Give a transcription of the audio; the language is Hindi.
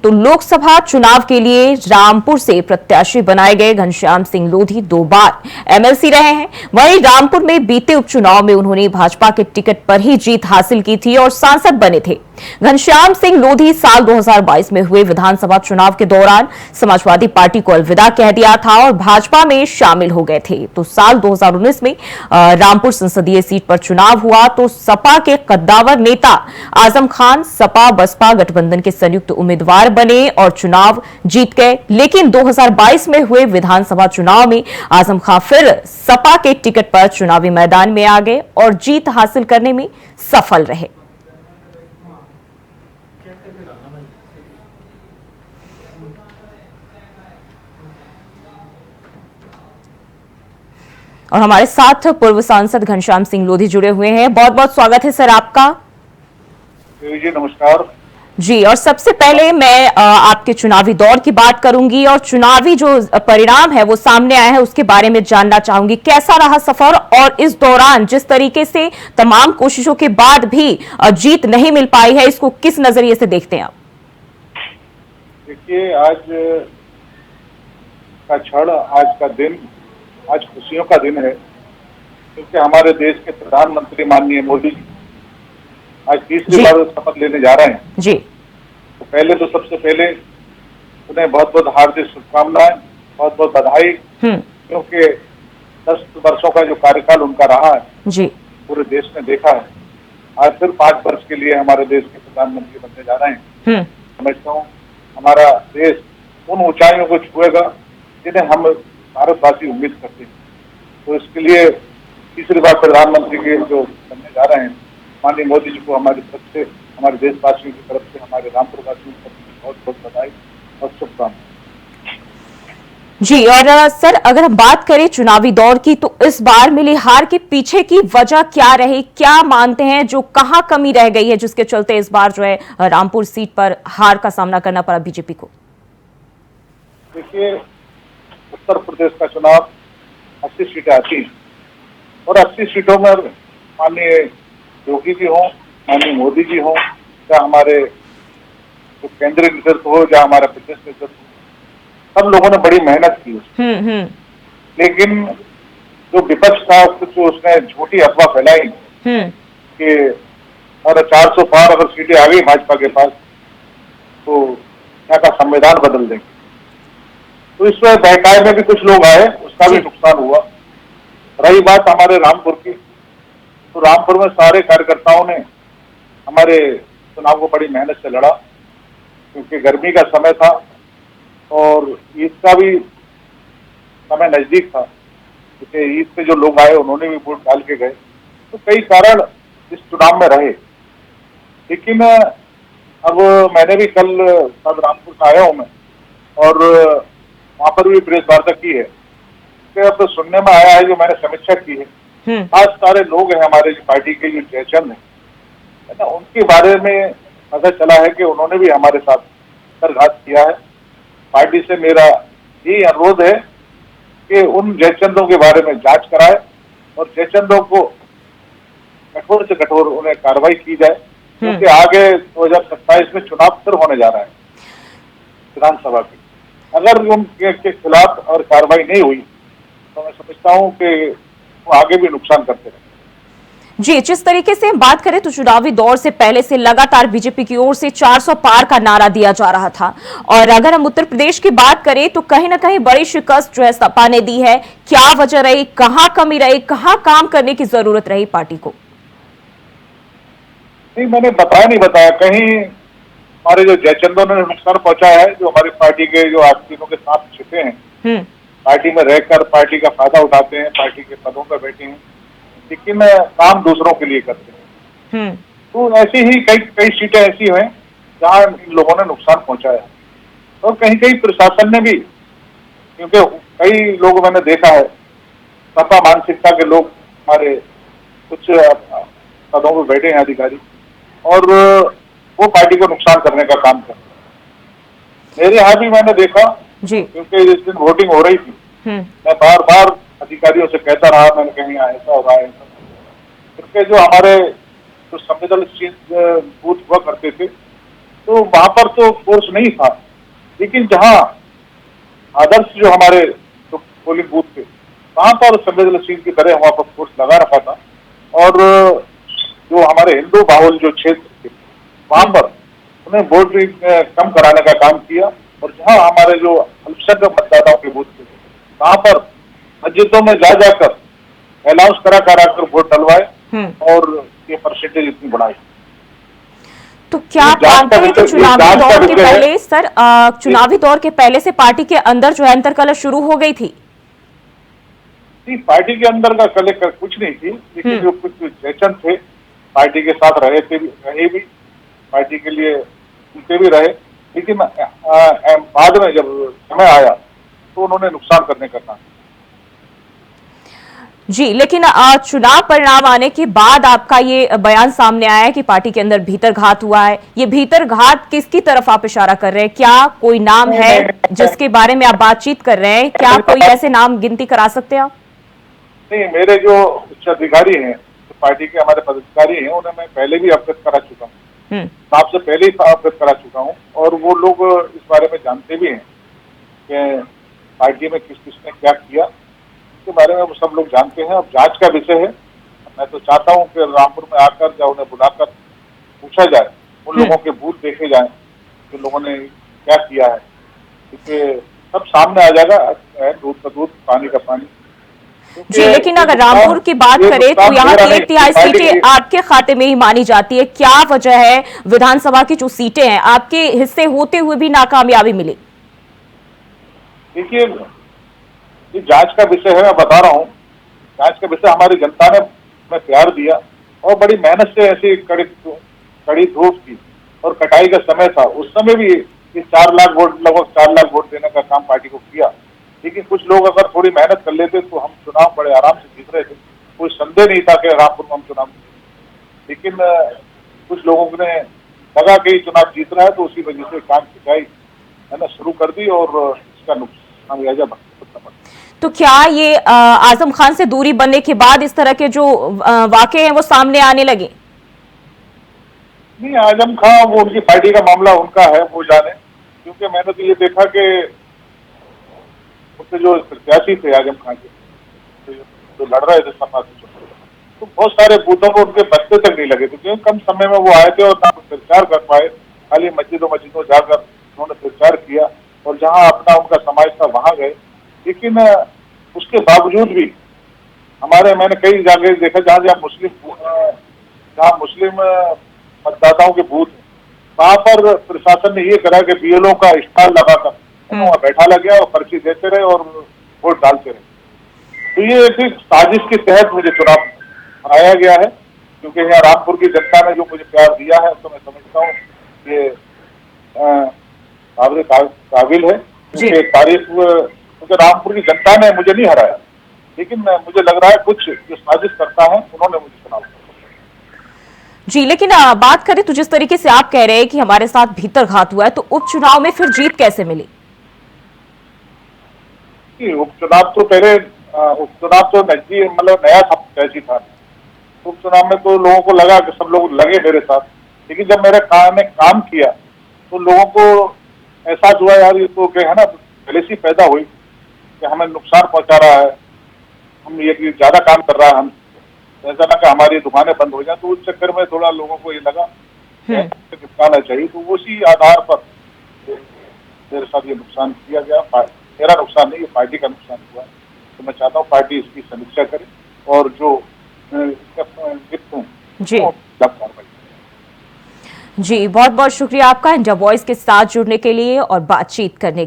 तो लोकसभा चुनाव के लिए रामपुर से प्रत्याशी बनाए गए घनश्याम सिंह लोधी 2 बार एमएलसी रहे हैं। वहीं रामपुर में बीते उपचुनाव में उन्होंने भाजपा के टिकट पर ही जीत हासिल की थी और सांसद बने थे। घनश्याम सिंह लोधी साल 2022 में हुए विधानसभा चुनाव के दौरान समाजवादी पार्टी को अलविदा कह दिया था और भाजपा में शामिल हो गए थे। तो साल 2019 में रामपुर संसदीय सीट पर चुनाव हुआ तो सपा के कद्दावर नेता आजम खान सपा बसपा गठबंधन के संयुक्त उम्मीदवार बने और चुनाव जीत गए। लेकिन 2022 में हुए विधानसभा चुनाव में आजम खान फिर सपा के टिकट पर चुनावी मैदान में आ गए और जीत हासिल करने में सफल रहे। और हमारे साथ पूर्व सांसद घनश्याम सिंह लोधी जुड़े हुए हैं। बहुत बहुत स्वागत है सर आपका। जी नमस्कार जी। और सबसे पहले मैं आपके चुनावी दौर की बात करूंगी और चुनावी जो परिणाम है वो सामने आया है उसके बारे में जानना चाहूंगी। कैसा रहा सफर और इस दौरान जिस तरीके से तमाम कोशिशों के बाद भी जीत नहीं मिल पाई है, इसको किस नजरिए से देखते हैं आप? देखिए, आज का क्षण, आज का दिन, आज खुशियों का दिन है क्योंकि हमारे देश के प्रधानमंत्री माननीय मोदी जी आज तीसरी बार शपथ लेने जा रहे हैं जी। तो पहले तो सबसे पहले उन्हें बहुत बहुत हार्दिक शुभकामनाएं, बहुत बहुत बधाई, क्योंकि 10 वर्षों का जो कार्यकाल उनका रहा है जी, पूरे देश ने देखा है। आज फिर 5 वर्ष के लिए हमारे देश के प्रधानमंत्री बनने जा रहे हैं। समझता हूँ हमारा देश उन ऊंचाइयों को छुएगा जिन्हें हम भारतवासी उम्मीद करते हैं। तो इसके लिए तीसरी बार प्रधानमंत्री के जो बनने जा रहे हैं माननीय मोदी जी को हमारी तरफ से, हमारे देशवासियों की तरफ से, हमारे रामपुर वासियों की तरफ से बहुत बहुत बधाई और शुभकामनाएं। जी। और सर अगर हम बात करें चुनावी दौर की तो इस बार मिली हार के पीछे की वजह क्या रही? क्या मानते हैं जो कहां कमी रह गई है जिसके चलते इस बार जो है रामपुर सीट पर हार का सामना करना पड़ा बीजेपी को? देखिए, उत्तर प्रदेश का चुनाव 80 सीटें आती हैं और 80 सीटों में माननीय योगी जी हों, माननीय मोदी जी हों, या हमारे जो केंद्रीय नेतृत्व हो, या हमारा प्रदेश नेतृत्व हो, सब लोगों ने बड़ी मेहनत की उसमें। लेकिन जो विपक्ष था उसने झूठी अफवाह फैलाई कि और 400 पार अगर सीटें आ गई भाजपा के पास तो यहाँ का संविधान बदल देंगे। तो इसमें बहकाए में भी कुछ लोग आए, उसका भी नुकसान हुआ। रही बात हमारे रामपुर की, तो रामपुर में सारे कार्यकर्ताओं ने हमारे चुनाव को बड़ी मेहनत से लड़ा क्योंकि गर्मी का समय था और ईद का भी समय नजदीक था। क्योंकि ईद पे जो लोग आए उन्होंने भी वोट डाल के गए, तो कई कारण इस चुनाव में रहे। लेकिन अब मैंने भी कल सब रामपुर से आया हूँ मैं, और वहाँ पर भी प्रेस वार्ता की है। अब तो सुनने में आया है, जो मैंने समीक्षा की है, आज सारे लोग हैं हमारे पार्टी के जो जयचंद है ना, उनके बारे में पता चला है कि उन्होंने भी हमारे साथ करघात किया है। पार्टी से मेरा यही अनुरोध है कि उन जयचंदों के बारे में जांच कराए और जयचंदों को कठोर से कठोर उन्हें कार्रवाई की जाए, क्योंकि आगे 2027 में चुनाव फिर होने जा रहा है विधानसभा के। अगर उनके खिलाफ और कार्रवाई नहीं हुई तो मैं समझता हूँ कि वो आगे भी नुकसान करते रहे। जी। जिस तरीके से हम बात करें तो चुनावी दौर से पहले से लगातार बीजेपी की ओर से 400 पार का नारा दिया जा रहा था, और अगर हम उत्तर प्रदेश की बात करें तो कहीं ना कहीं बड़ी शिकस्त जो है सपा ने दी है। क्या वजह रही, कहां कमी रही, कहां काम करने की जरूरत रही पार्टी को? नहीं, मैंने बताया कहीं हमारे जो जयचंदों ने नुकसान पहुंचाया है, जो हमारी पार्टी के जो आस्तीनों के साथ छिपे हैं, पार्टी में रहकर पार्टी का फायदा उठाते हैं, पार्टी के पदों पर बैठे हैं, लेकिन काम दूसरों के लिए करते हैं। तो ऐसी ही कई सीटें ऐसी हैं जहां इन लोगों ने नुकसान पहुंचाया, और कहीं कहीं प्रशासन ने भी, क्योंकि कई लोग मैंने देखा है सपा मानसिकता के लोग हमारे कुछ पदों पर बैठे हैं अधिकारी, और वो पार्टी को नुकसान करने का काम कर रहे हैं। मेरे यहाँ भी मैंने देखा जी, क्योंकि जिस दिन वोटिंग हो रही थी मैं बार बार अधिकारियों से कहता रहा, मैंने कहीं ऐसा होगा ऐसा, क्योंकि जो हमारे जो संवेदनशील बूथ हुआ करते थे तो वहां पर तो फोर्स नहीं था, लेकिन जहां आदर्श जो हमारे जो पोलिंग बूथ थे वहां पर संवेदनशील की तरह वहां पर फोर्स लगा रखा था। और जो हमारे हिंदू बाहुल जो क्षेत्र थे वहां पर उन्हें वोट भी कम कराने का काम किया। और जहां हमारे जो अल्पसंख्यक मतदाताओं के बूथ थे वहां पर मस्जिदों में जा जाकर अनाउंस करा कर वोट डलवाए और ये परसेंटेज इतनी बढ़ाई। तो क्या ये जांच मानते का हैं कि विषय- ये चुनावी जांच का दौर के विषय है। पहले सर चुनावी दौर के पहले से पार्टी के अंदर जो है अंतर्कलह शुरू हो गई थी? नहीं, पार्टी के अंदर का कलेक्टर कुछ नहीं थी, लेकिन जो कुछ सेशन थे पार्टी के साथ रहे भी पार्टी के लिए उनके भी रहे, लेकिन बाद में जब समय आया तो उन्होंने नुकसान करने का काम। जी, लेकिन चुनाव परिणाम आने के बाद आपका ये बयान सामने आया है कि पार्टी के अंदर भीतरघात हुआ है। ये भीतरघात किसकी तरफ आप इशारा कर रहे हैं? क्या कोई नाम है जिसके बारे में आप बातचीत कर रहे हैं? क्या कोई ऐसे नाम गिनती करा सकते हैं आप? नहीं, मेरे जो उच्च अधिकारी हैं, जो पार्टी के हमारे पदाधिकारी हैं, उन्हें मैं पहले भी अवगत करा चुका हूँ, आपसे पहले ही अवगत करा चुका हूँ। और वो लोग इस बारे में जानते भी हैं कि पार्टी में किस किसने क्या किया, इसके बारे में वो सब लोग जानते हैं। अब जांच का विषय है। मैं तो चाहता हूँ कि रामपुर में आकर या उन्हें बुलाकर पूछा जाए, उन लोगों के बूथ देखे जाए कि लोगों ने क्या किया है, क्योंकि सब सामने आ जाएगा, दूध का दूध पानी का पानी। जी, लेकिन अगर रामपुर की बात करें तो यहाँ की 1/3 सीटें आपके खाते में ही मानी जाती है। क्या वजह है विधानसभा की जो सीटें हैं आपके हिस्से होते हुए भी नाकामयाबी मिली? देखिए, ये जांच का विषय है, मैं बता रहा हूँ। जांच का विषय हमारी जनता ने हमें प्यार दिया और बड़ी मेहनत से ऐसी कड़ी धूप थी और कटाई का समय था, उस समय भी ये 4 लाख वोट, लगभग 4 लाख वोट देने का काम पार्टी को किया। लेकिन कुछ लोग अगर थोड़ी मेहनत कर लेते तो हम चुनाव बड़े आराम से जीत रहे थे। कोई संदेह नहीं था कि रामपुर में हम चुनाव जीतेंगे। लेकिन कुछ लोगों ने लगा कि चुनाव जीत रहा है तो उसी वजह से काम खिंचाई है ना शुरू कर दी और इसका नुकसान लिहाजा भुगतना पड़ा। तो क्या ये आजम खान से दूरी बनने के बाद इस तरह के जो वाकये हैं वो सामने आने लगे? नहीं, आजम खान वो उनकी पार्टी का मामला उनका है, वो जाने। क्योंकि मैंने तो ये देखा कि उससे जो प्रत्याशी थे आजम खान के, जो लड़ रहे थे सपा से, तो बहुत सारे बूथों को उनके बचते तक नहीं लगे थे, क्योंकि कम समय में वो आए थे और ना प्रचार कर पाए। खाली मस्जिदों जाकर उन्होंने प्रचार किया और जहाँ अपना उनका समाज था वहां गए। लेकिन उसके बावजूद भी मैंने कई जगह देखा जहाँ मुस्लिम मतदाताओं के बूथ हैं, वहां पर प्रशासन ने ये करा कि बीएलओ का स्टॉल लगाकर वहाँ बैठा लगा और पर्ची देते रहे और वोट डालते रहे। तो ये एक साजिश के तहत मुझे चुनाव हराया गया है, क्योंकि यहाँ रामपुर की जनता ने जो मुझे प्यार दिया है तो मैं समझता हूँ ये काबिल है। क्योंकि तारीफ, क्योंकि रामपुर की जनता ने मुझे नहीं हराया, लेकिन मुझे लग रहा है कुछ जो साजिश करता है उन्होंने मुझे चुनाव। जी, लेकिन बात करें तो जिस तरीके से आप कह रहे हैं कि हमारे साथ भीतरघात हुआ है, तो उपचुनाव में फिर जीत कैसे मिली? उपचुनाव तो पहले उपचुनाव तो नजदीक मतलब नया था था। उपचुनाव में तो लोगों को लगा कि सब लोग लगे मेरे साथ, लेकिन जब मेरे काम किया तो लोगों को एहसास हुआ यार ये तो क्या है ना, पहले से पैदा हुई कि हमें नुकसान पहुंचा रहा है, हम ये ज्यादा काम कर रहा है, हम ऐसा ना कि हमारी दुकानें बंद हो जाए। तो उस चक्कर में थोड़ा लोगों को ये लगा निपटाना चाहिए, तो उसी आधार पर मेरे साथ ये नुकसान किया गया। मेरा नुकसान नहीं, ये पार्टी का नुकसान हुआ है। तो मैं चाहता हूँ पार्टी इसकी समीक्षा करे और जो जी जी, बहुत बहुत शुक्रिया आपका इंडिया वॉइस के साथ जुड़ने के लिए और बातचीत करने